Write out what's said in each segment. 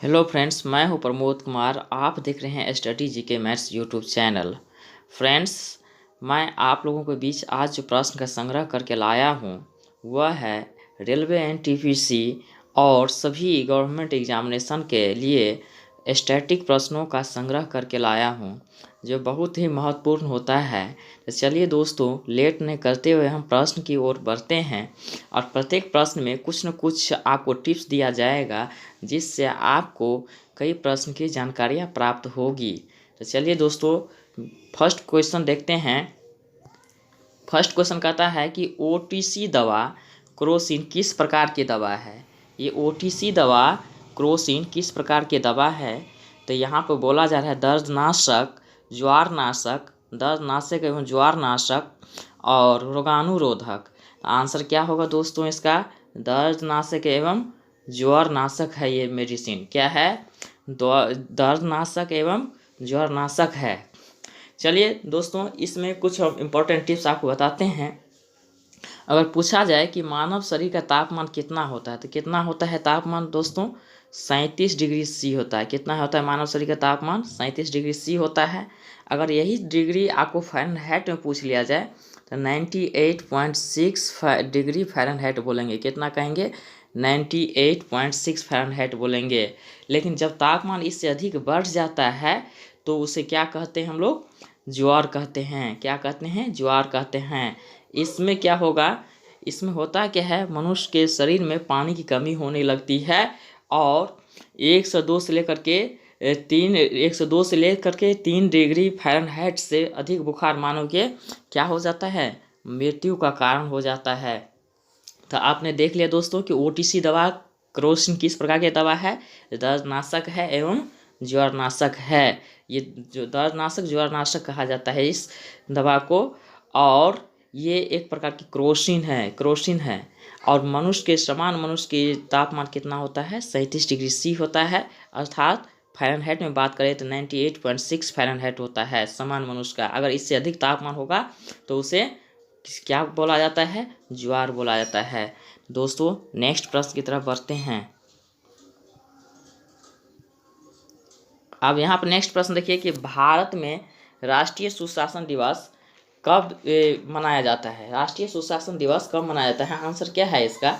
Hello friends, मैं हूं प्रमोद कुमार। आप देख रहे हैं study GK maths YouTube channel. Friends, मैं आप लोगों के बीच आज जो प्रश्न का संग्रह करके लाया हूं वह है रेलवे एनटीपीसी और सभी गवर्नमेंट एग्जामिनेशन के लिए स्टैटिक प्रश्नों का संग्रह करके लाया हूं, जो बहुत ही महत्वपूर्ण होता है। तो चलिए दोस्तों, लेट नहीं करते हुए हम प्रश्न की ओर बढ़ते हैं और प्रत्येक प्रश्न में कुछ न कुछ आपको टिप्स दिया जाएगा, जिससे आपको कई प्रश्न की जानकारियाँ प्राप्त होगी। तो चलिए दोस्तों, फर्स्ट क्वेश्चन देखते हैं। फर्स्ट क्वेश्चन कहता है कि ओटीसी दवा क्रोसिन किस प्रकार की दवा है। ये ओटीसी दवा क्रोसिन किस प्रकार की दवा है। तो यहाँ पर बोला जा रहा है दर्दनाशक, दर्दनाशक एवं ज्वारनाशक और रोगाणुरोधक। आंसर क्या होगा दोस्तों इसका? दर्दनाशक एवं ज्वारनाशक है। ये मेडिसिन क्या है? दर्दनाशक एवं ज्वारनाशक है। चलिए दोस्तों, इसमें कुछ इम्पोर्टेंट टिप्स आपको बताते हैं। अगर पूछा जाए कि मानव शरीर का तापमान कितना होता है, तो कितना होता है तापमान दोस्तों? 37 डिग्री सी होता है। कितना होता है मानव शरीर का तापमान? 37 डिग्री सी होता है। अगर यही डिग्री आपको फ़ारेनहाइट में पूछ लिया जाए तो 98.6 डिग्री फ़ारेनहाइट बोलेंगे। कितना कहेंगे? 98.6 फ़ारेनहाइट बोलेंगे। लेकिन जब तापमान इससे अधिक बढ़ जाता है तो उसे क्या कहते हैं हम लोग? ज्वार कहते हैं। क्या कहते हैं? ज्वार कहते हैं। इसमें क्या होगा? इसमें होता क्या है, मनुष्य के शरीर में पानी की कमी होने लगती है और 102 से लेकर के 3 डिग्री फ़ारेनहाइट से अधिक बुखार मानव के क्या हो जाता है? मृत्यु का कारण हो जाता है। तो आपने देख लिया दोस्तों कि ओटीसी दवा क्रोसिन किस प्रकार की दवा है? दर्दनाशक है एवं ज्वरनाशक है। ये जो दर्दनाशक ज्वरनाशक कहा जाता है इस दवा को, और ये एक प्रकार की क्रोसिन है। और समान मनुष्य के तापमान कितना होता है? 37 डिग्री सी होता है, अर्थात फ़ारेनहाइट में बात करें तो 98.6 फ़ारेनहाइट होता है समान मनुष्य का। अगर इससे अधिक तापमान होगा तो उसे क्या बोला जाता है? ज्वार बोला जाता है। दोस्तों, नेक्स्ट प्रश्न की तरफ बढ़ते हैं। अब यहाँ पर नेक्स्ट प्रश्न देखिए कि भारत में राष्ट्रीय सुशासन दिवस कब मनाया जाता है? राष्ट्रीय सुशासन दिवस कब मनाया जाता है? आंसर क्या है इसका?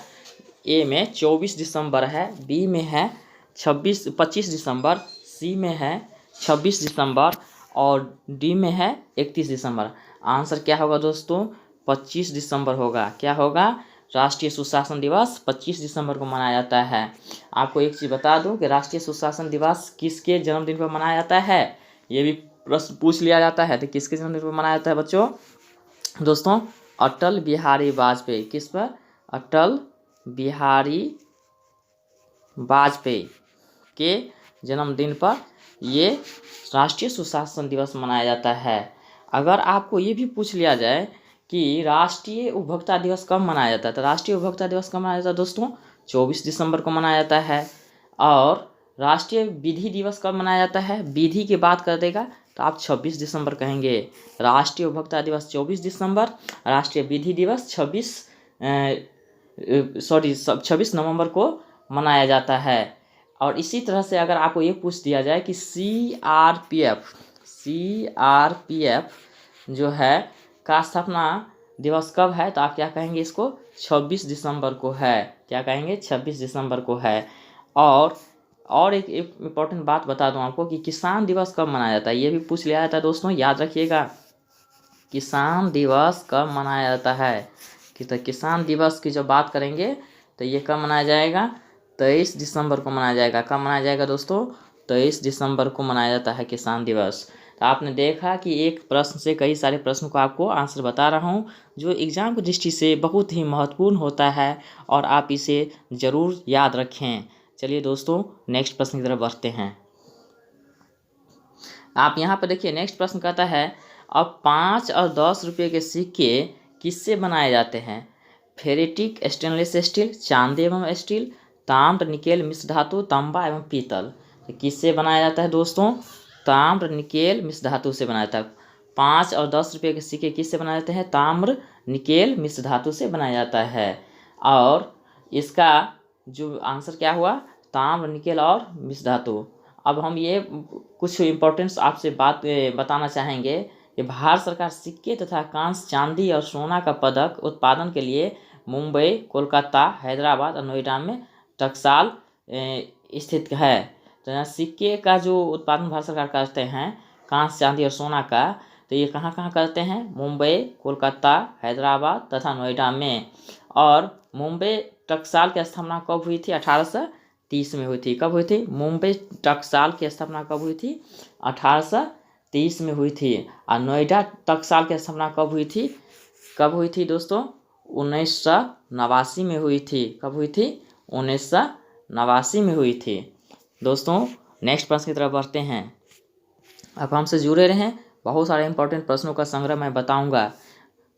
ए में 24 दिसंबर है, बी में है 25 दिसंबर, सी में है 26 दिसंबर और डी में है 31 दिसंबर। आंसर क्या होगा दोस्तों? 25 दिसंबर होगा। क्या होगा? राष्ट्रीय सुशासन दिवस 25 दिसंबर को मनाया जाता है। आपको एक चीज़ बता दूं कि राष्ट्रीय सुशासन दिवस किसके जन्मदिन पर मनाया जाता है? ये भी प्रश्न पूछ लिया जाता है। तो किसके जन्मदिन पर मनाया जाता है बच्चों? दोस्तों, अटल बिहारी वाजपेयी। किस पर? अटल बिहारी वाजपेयी के जन्मदिन पर ये राष्ट्रीय सुशासन दिवस मनाया जाता है। अगर आपको ये भी पूछ लिया जाए कि राष्ट्रीय उपभोक्ता दिवस कब मनाया जाता है, तो राष्ट्रीय उपभोक्ता दिवस कब मनाया जाता है दोस्तों? 24 दिसंबर को मनाया जाता है। और राष्ट्रीय विधि दिवस कब मनाया जाता है? विधि की बात कर देगा तो आप 26 दिसंबर कहेंगे। राष्ट्रीय उपभोक्ता दिवस 24 दिसंबर, राष्ट्रीय विधि दिवस 26 नवंबर को मनाया जाता है। और इसी तरह से अगर आपको ये पूछ दिया जाए कि सीआरपीएफ जो है का स्थापना दिवस कब है, तो आप क्या कहेंगे इसको? 26 दिसंबर को है। क्या कहेंगे? 26 दिसंबर को है। और एक इम्पोर्टेंट बात बता दूं आपको कि किसान दिवस कब मनाया जाता है, ये भी पूछ लिया जाता है दोस्तों, याद रखिएगा। किसान दिवस कब मनाया जाता है? तो किसान दिवस की जब बात करेंगे तो ये कब मनाया जाएगा? 23 दिसंबर को मनाया जाएगा। कब मनाया जाएगा दोस्तों? 23 दिसंबर को मनाया जाता है किसान दिवस। तो आपने देखा कि एक प्रश्न से कई सारे प्रश्नों को आपको आंसर बता रहा हूँ, जो एग्ज़ाम की दृष्टि से बहुत ही महत्वपूर्ण होता है और आप इसे ज़रूर याद रखें। चलिए दोस्तों, नेक्स्ट प्रश्न की तरफ बढ़ते हैं। आप यहाँ पर देखिए, नेक्स्ट प्रश्न कहता है अब 5 और 10 रुपये के सिक्के किससे बनाए जाते हैं? फेरेटिक, स्टेनलेस स्टील, चांदी एवं स्टील, ताम्र, निकेल, मिश्र धातु, तांबा एवं पीतल। तो किससे बनाया जाता है दोस्तों? ताम्र, निकेल, मिश्र धातु से बनाया जाता है। 5 और 10 रुपये के सिक्के किससे बनाए जाते हैं? ताम्र, निकेल, मिश्र धातु से बनाया जाता है। और इसका जो आंसर क्या हुआ? ताम्र, निकेल और मिश्र धातु। अब हम ये कुछ इम्पोर्टेंट्स आपसे बात बताना चाहेंगे कि भारत सरकार सिक्के तथा कांस्य, चांदी और सोना का पदक उत्पादन के लिए मुंबई, कोलकाता, हैदराबाद और नोएडा में टकसाल स्थित है। तो यहाँ सिक्के का जो उत्पादन भारत सरकार करते हैं, कांस्य, चांदी और सोना का, तो ये कहाँ कहाँ करते हैं? मुंबई, कोलकाता, हैदराबाद तथा नोएडा में। और मुंबई टकसाल की स्थापना कब हुई थी? 1830 में हुई थी। कब हुई थी? मुंबई टकसाल की स्थापना कब हुई थी? 1830 में हुई थी। और नोएडा टकसाल की स्थापना कब हुई थी? कब हुई थी दोस्तों? 1989 में हुई थी। कब हुई थी? 1989 में हुई थी। दोस्तों नेक्स्ट प्रश्न की तरफ बढ़ते हैं। अब हमसे जुड़े रहें, बहुत सारे इंपॉर्टेंट प्रश्नों का संग्रह मैं बताऊंगा।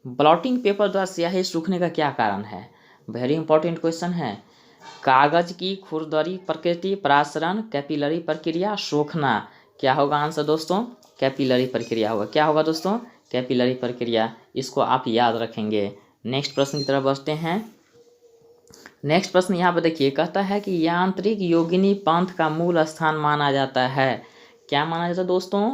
ब्लॉटिंग पेपर द्वारा स्याही सूखने का क्या कारण है? वेरी इंपॉर्टेंट क्वेश्चन है। कागज की खुरदरी प्रकृति, परासरण, कैपिलरी प्रक्रिया, सोखना। क्या होगा आंसर दोस्तों? कैपिलरी प्रक्रिया होगा। क्या होगा दोस्तों? कैपिलरी प्रक्रिया। इसको आप याद रखेंगे। नेक्स्ट प्रश्न की तरफ बढ़ते हैं। नेक्स्ट प्रश्न यहाँ पर देखिए, कहता है कि यांत्रिक योगिनी पंथ का मूल स्थान माना जाता है। क्या माना जाता है दोस्तों?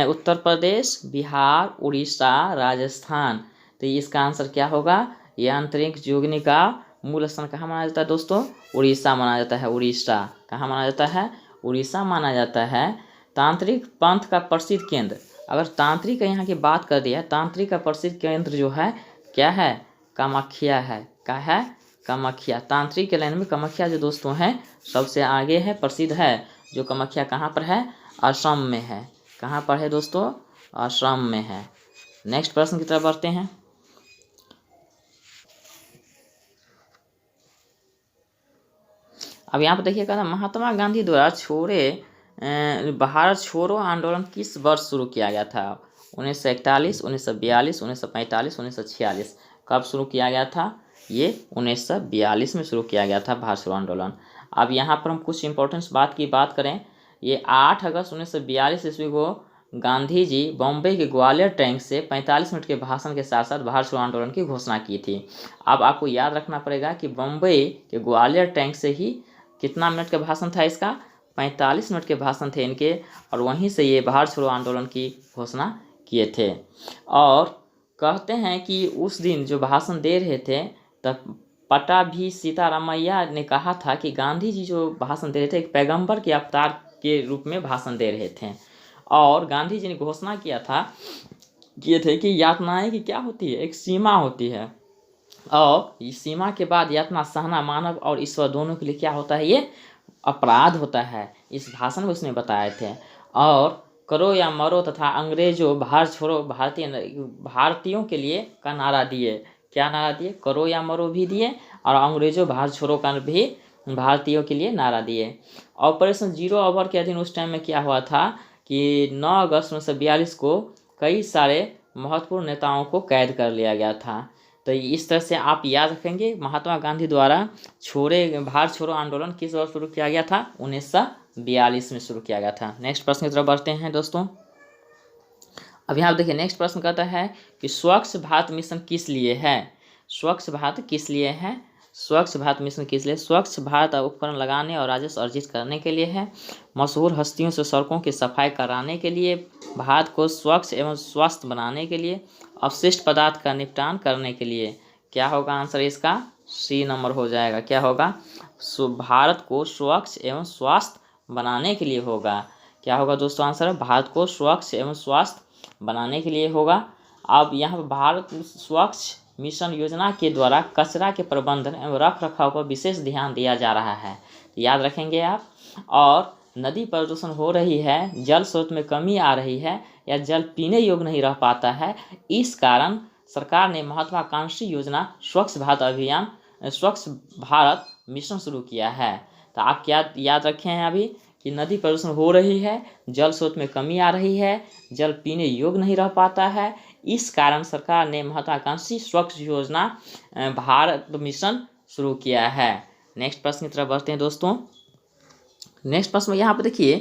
उत्तर प्रदेश, बिहार, उड़ीसा, राजस्थान। तो इसका आंसर क्या होगा? यांत्रिक योगिनी का मूल स्थान कहाँ माना जाता है दोस्तों? उड़ीसा माना जाता है। उड़ीसा कहाँ माना जाता है? उड़ीसा माना जाता है। तांत्रिक पंथ का प्रसिद्ध केंद्र, अगर तांत्रिक यहाँ की बात कर दिया, तांत्रिक का प्रसिद्ध केंद्र जो है क्या है? कामाख्या है। क्या है? कामाख्या। तांत्रिक के लाइन में कामाख्या जो दोस्तों है सबसे आगे है, प्रसिद्ध है। जो कामाख्या कहाँ पर है? असम में है। कहाँ पर है दोस्तों? असम में है। नेक्स्ट प्रश्न की तरफ बढ़ते हैं। अब यहाँ पर देखिए, कहना महात्मा गांधी द्वारा भारत छोड़ो आंदोलन किस वर्ष शुरू किया गया था? 1941, 1942, 1945, 1946। कब शुरू किया गया था? ये 1942 में शुरू किया गया था भारत छोड़ो आंदोलन। अब यहाँ पर हम कुछ इंपॉर्टेंस बात की बात करें। ये 8 अगस्त 1942 ईस्वी को गांधी जी बॉम्बे के ग्वालियर टैंक से 45 मिनट के भाषण के साथ साथ भारत छोड़ो आंदोलन की घोषणा की थी। अब आपको याद रखना पड़ेगा कि बॉम्बे के ग्वालियर टैंक से ही कितना मिनट का भाषण था इसका? 45 मिनट के भाषण थे इनके, और वहीं से ये भारत छोड़ो आंदोलन की घोषणा किए थे। और कहते हैं कि उस दिन जो भाषण दे रहे थे तब पट्टाभी सीतारामैया ने कहा था कि गांधी जी जो भाषण दे रहे थे एक पैगंबर के अवतार के रूप में भाषण दे रहे थे। और गांधी जी ने घोषणा किए थे कि यातनाएं की क्या होती है? एक सीमा होती है, और इस सीमा के बाद यातना सहना मानव और ईश्वर दोनों के लिए क्या होता है? ये अपराध होता है। इस भाषण में उसने बताए थे। और करो या मरो तथा अंग्रेजों भारत छोड़ो भारतीयों के लिए का नारा दिए। क्या नारा दिए? करो या मरो भी दिए, और अंग्रेजों भारत छोड़ो का भी भारतीयों के लिए नारा दिए। ऑपरेशन जीरो ओवर के अधीन उस टाइम में क्या हुआ था कि 9 अगस्त 1942 को कई सारे महत्वपूर्ण नेताओं को कैद कर लिया गया था। तो इस तरह से आप याद रखेंगे, महात्मा गांधी द्वारा भारत छोड़ो आंदोलन किस वर्ष शुरू किया गया था? 1942 में शुरू किया गया था। नेक्स्ट प्रश्न की तरफ बढ़ते हैं दोस्तों। अब यहाँ देखिए, नेक्स्ट प्रश्न कहता है कि स्वच्छ भारत मिशन किस लिए है? स्वच्छ भारत किस लिए है? स्वच्छ भारत मिशन किस लिए? स्वच्छ भारत उपकरण लगाने और राजस्व अर्जित करने के लिए है। मशहूर हस्तियों से सड़कों की सफाई कराने के लिए। भारत को स्वच्छ एवं स्वस्थ बनाने के लिए। अपशिष्ट पदार्थ का निपटान करने के लिए। क्या होगा आंसर इसका? सी नंबर हो जाएगा। क्या होगा? भारत को स्वच्छ एवं स्वस्थ बनाने के लिए होगा। क्या होगा दोस्तों आंसर? भारत को स्वच्छ एवं स्वस्थ बनाने के लिए होगा। अब यहाँ पर भारत स्वच्छ मिशन योजना के द्वारा कचरा के प्रबंधन एवं रख रखाव पर विशेष ध्यान दिया जा रहा है। याद रखेंगे आप। और नदी प्रदूषण हो रही है, जल स्रोत में कमी आ रही है, या जल पीने योग्य नहीं रह पाता है। इस कारण सरकार ने महत्वाकांक्षी योजना स्वच्छ भारत मिशन शुरू किया है। तो आप क्या याद रखे हैं अभी कि नदी प्रदूषण हो रही है, जल स्रोत में कमी आ रही है, जल पीने योग्य नहीं रह पाता है। इस कारण सरकार ने महत्वाकांक्षी स्वच्छ योजना भारत मिशन शुरू किया है। नेक्स्ट प्रश्न की तरफ बढ़ते हैं दोस्तों। नेक्स्ट प्रश्न में यहाँ पर देखिए,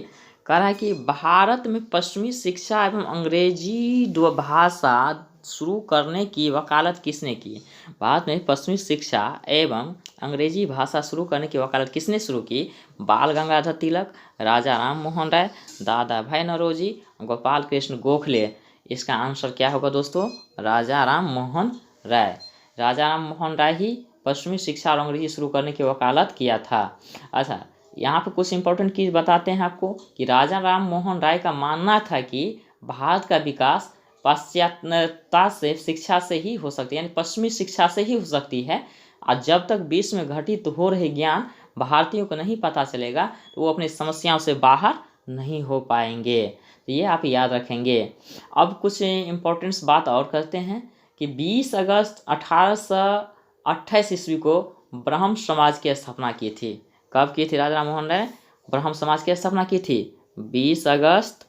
कह रहा है कि भारत में पश्चिमी शिक्षा एवं अंग्रेजी भाषा शुरू करने की वकालत किसने की? भारत में पश्चिमी शिक्षा एवं अंग्रेजी भाषा शुरू करने की वकालत किसने शुरू की? बाल गंगाधर तिलक, राजा राम मोहन राय, दादा भाई नौरोजी, गोपाल कृष्ण गोखले। इसका आंसर क्या होगा दोस्तों? राजा राम मोहन राय। राजा राम मोहन राय ही पश्चिमी शिक्षा और अंग्रेजी शुरू करने की वकालत किया था। अच्छा, यहाँ पर कुछ इंपॉर्टेंट चीज़ बताते हैं आपको कि राजा राम मोहन राय का मानना था कि भारत का विकास पाश्चात्यता से शिक्षा से ही हो सकती है, यानी पश्चिमी शिक्षा से ही हो सकती है। और जब तक विश्व में घटित हो रहे ज्ञान भारतीयों को नहीं पता चलेगा तो वो अपनी समस्याओं से बाहर नहीं हो पाएंगे। तो ये आप याद रखेंगे। अब कुछ इम्पोर्टेंट्स बात और करते हैं कि 20 अगस्त 1828 ईस्वी को ब्रह्म समाज की स्थापना की थी। कब की थी राजा राम मोहन राय? ब्रह्म समाज की स्थापना की थी 20 अगस्त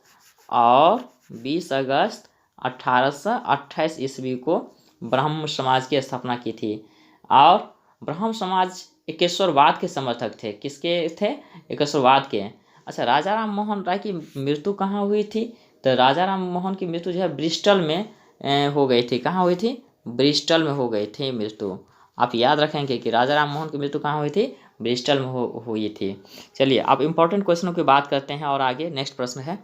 1828 ईस्वी को ब्रह्म समाज की स्थापना की थी। और ब्रह्म समाज एकेश्वरवाद के समर्थक थे। किसके थे? एकेश्वरवाद के। अच्छा, राजा राम मोहन राय की मृत्यु कहाँ हुई थी? तो राजा राम मोहन की मृत्यु जो है ब्रिस्टल में हो गई थी। कहाँ हुई थी? ब्रिस्टल में हो गई थी मृत्यु। आप याद रखेंगे कि राजा राम मोहन की मृत्यु कहाँ हुई थी? ब्रिस्टल में हुई थी। चलिए अब इम्पोर्टेंट क्वेश्चनों की बात करते हैं और आगे नेक्स्ट प्रश्न है।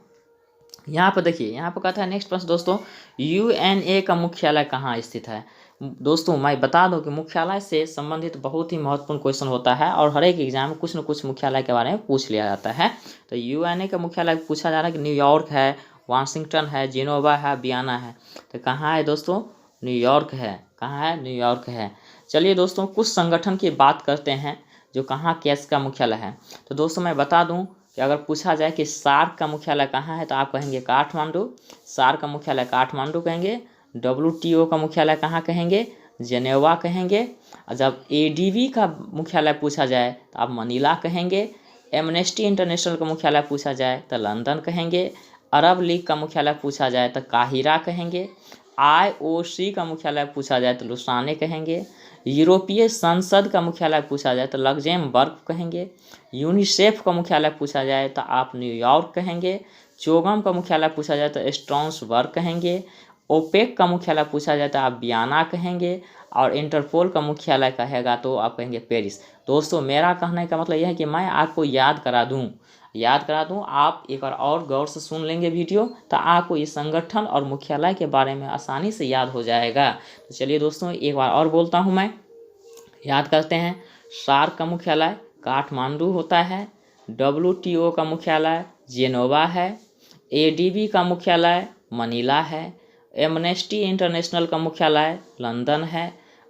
यहाँ पर देखिए, यहाँ पर कहता है नेक्स्ट प्रश्न दोस्तों, यूएनए का मुख्यालय कहाँ स्थित है? दोस्तों मैं बता दूं कि मुख्यालय से संबंधित बहुत ही महत्वपूर्ण क्वेश्चन होता है और हर एक एग्जाम में कुछ न कुछ मुख्यालय के बारे में पूछ लिया जाता है। तो यूएनए का मुख्यालय पूछा जा रहा है कि न्यूयॉर्क है, वाशिंगटन है, जिनेवा है, वियना है। तो कहाँ है दोस्तों? न्यूयॉर्क है। कहाँ है? न्यूयॉर्क है। चलिए दोस्तों कुछ संगठन की बात करते हैं जो कहाँ केस का मुख्यालय है। तो दोस्तों मैं बता दूं कि अगर पूछा जाए कि सार्क का मुख्यालय कहाँ है तो आप कहेंगे काठमांडू। सार्क का मुख्यालय काठमांडू कहेंगे। WTO का मुख्यालय कहाँ कहेंगे? जेनेवा कहेंगे। और जब ADB का मुख्यालय पूछा जाए तो आप मनीला कहेंगे। एमनेस्टी इंटरनेशनल का मुख्यालय पूछा जाए तो लंदन कहेंगे। अरब लीग का मुख्यालय पूछा जाए तो काहिरा कहेंगे। IOC का मुख्यालय पूछा जाए तो लुसाने कहेंगे। यूरोपीय संसद का मुख्यालय पूछा जाए तो लग्जेमबर्ग कहेंगे। यूनिसेफ का मुख्यालय पूछा जाए तो आप न्यूयॉर्क कहेंगे। चोगम का मुख्यालय पूछा जाए तो स्ट्रासबर्ग कहेंगे। ओपेक का मुख्यालय पूछा जाए तो आप वियना कहेंगे। और इंटरपोल का मुख्यालय कहेगा तो आप कहेंगे पेरिस। दोस्तों मेरा कहने का मतलब यह है कि मैं आपको याद करा दूं। आप एक बार और गौर से सुन लेंगे वीडियो तो आपको ये संगठन और मुख्यालय के बारे में आसानी से याद हो जाएगा। तो चलिए दोस्तों एक बार और बोलता हूँ मैं, याद करते हैं। सार्क का मुख्यालय काठमांडू होता है। WTO का मुख्यालय जेनेवा है। ADB का मुख्यालय मनीला है। एमनेस्टी इंटरनेशनल का मुख्यालय लंदन है।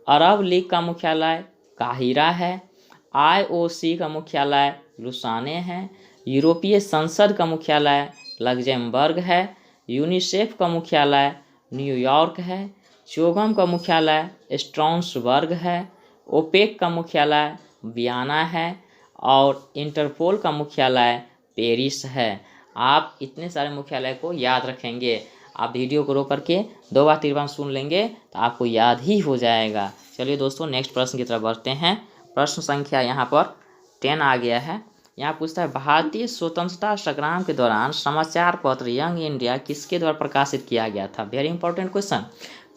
अरब लीग का मुख्यालय काहिरा है। IOC का मुख्यालय लुसाने है। यूरोपीय संसद का मुख्यालय लग्जेमबर्ग है। यूनिसेफ का मुख्यालय न्यूयॉर्क है। चोगम का मुख्यालय स्ट्रासबर्ग है। ओपेक का मुख्यालय वियना है। और इंटरपोल का मुख्यालय पेरिस है। आप इतने सारे मुख्यालय को याद रखेंगे। आप वीडियो को रोक करके 2 बार 3 बार सुन लेंगे तो आपको याद ही हो जाएगा। चलिए दोस्तों नेक्स्ट प्रश्न की तरफ बढ़ते हैं। प्रश्न संख्या यहाँ पर 10 आ गया है। यहाँ पूछता है भारतीय स्वतंत्रता संग्राम के दौरान समाचार पत्र यंग इंडिया किसके द्वारा प्रकाशित किया गया था? Very important question.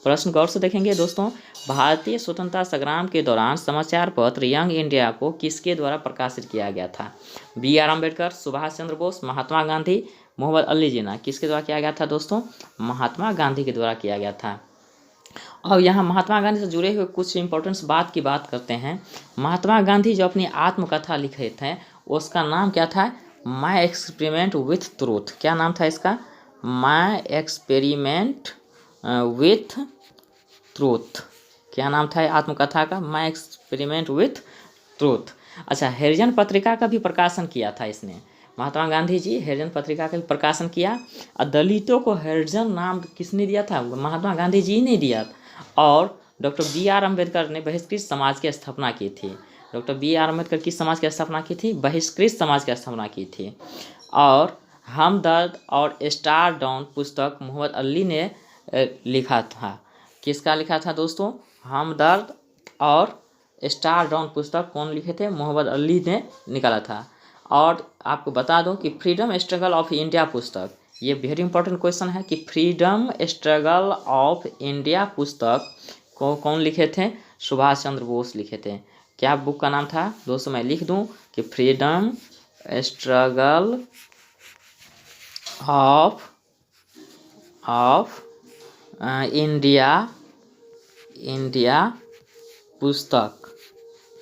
प्रश्न गौर से देखेंगे दोस्तों। भारतीय स्वतंत्रता संग्राम के दौरान समाचार पत्र यंग इंडिया को किसके द्वारा प्रकाशित किया गया था? BR अम्बेडकर, सुभाष चंद्र बोस, महात्मा गांधी, मोहम्मद अली जिन्ना। किसके द्वारा किया गया था दोस्तों? महात्मा गांधी के द्वारा किया गया था। अब यहाँ महात्मा गांधी से जुड़े हुए कुछ इंपॉर्टेंट बात की बात करते हैं। महात्मा गांधी जो अपनी आत्मकथा लिखे थे उसका नाम क्या था? My experiment with truth. क्या नाम था इसका? My experiment with truth. क्या नाम था आत्मकथा का? My experiment with truth. अच्छा, हरिजन पत्रिका का भी प्रकाशन किया था इसने। महात्मा गांधी जी हरिजन पत्रिका का भी प्रकाशन किया। और दलितों को हरिजन नाम किसने दिया था? महात्मा गांधी जी ने दिया। और डॉक्टर BR अम्बेडकर ने बहिष्कृत समाज की स्थापना की थी। डॉक्टर BR अम्बेडकर किस समाज की स्थापना की थी? बहिष्कृत समाज की स्थापना की थी। और हमदर्द और स्टार डाउन पुस्तक मोहम्मद अली ने लिखा था। किसका लिखा था दोस्तों? हमदर्द और स्टार डाउन पुस्तक कौन लिखे थे? मोहम्मद अली ने निकाला था। और आपको बता दूं कि फ्रीडम स्ट्रगल ऑफ इंडिया पुस्तक ये वेरी इंपॉर्टेंट क्वेश्चन है कि फ्रीडम स्ट्रगल ऑफ इंडिया पुस्तक को कौन लिखे थे? सुभाष चंद्र बोस लिखे थे। क्या बुक का नाम था दोस्तों? मैं लिख दूं कि फ्रीडम स्ट्रगल ऑफ इंडिया पुस्तक।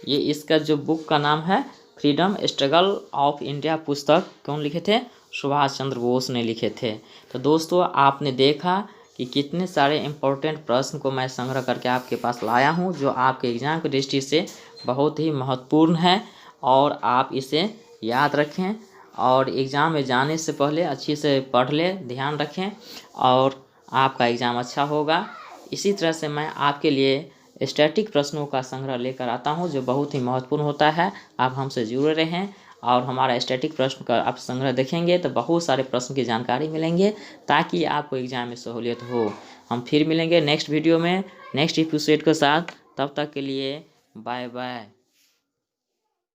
ये इसका जो बुक का नाम है फ्रीडम स्ट्रगल ऑफ इंडिया पुस्तक कौन लिखे थे? सुभाष चंद्र बोस ने लिखे थे। तो दोस्तों आपने देखा कि कितने सारे इम्पोर्टेंट प्रश्न को मैं संग्रह करके आपके पास लाया हूँ, जो आपके एग्जाम की दृष्टि से बहुत ही महत्वपूर्ण है, और आप इसे याद रखें और एग्ज़ाम में जाने से पहले अच्छी से पढ़ लें, ध्यान रखें और आपका एग्ज़ाम अच्छा होगा। इसी तरह से मैं आपके लिए स्टैटिक प्रश्नों का संग्रह लेकर आता हूं, जो बहुत ही महत्वपूर्ण होता है। आप हमसे जुड़े रहें और हमारा स्टैटिक प्रश्न का आप संग्रह देखेंगे तो बहुत सारे प्रश्न की जानकारी मिलेंगे, ताकि आपको एग्ज़ाम में सहूलियत हो। हम फिर मिलेंगे नेक्स्ट वीडियो में नेक्स्ट एपिसोड के साथ। तब तक के लिए बाय बाय।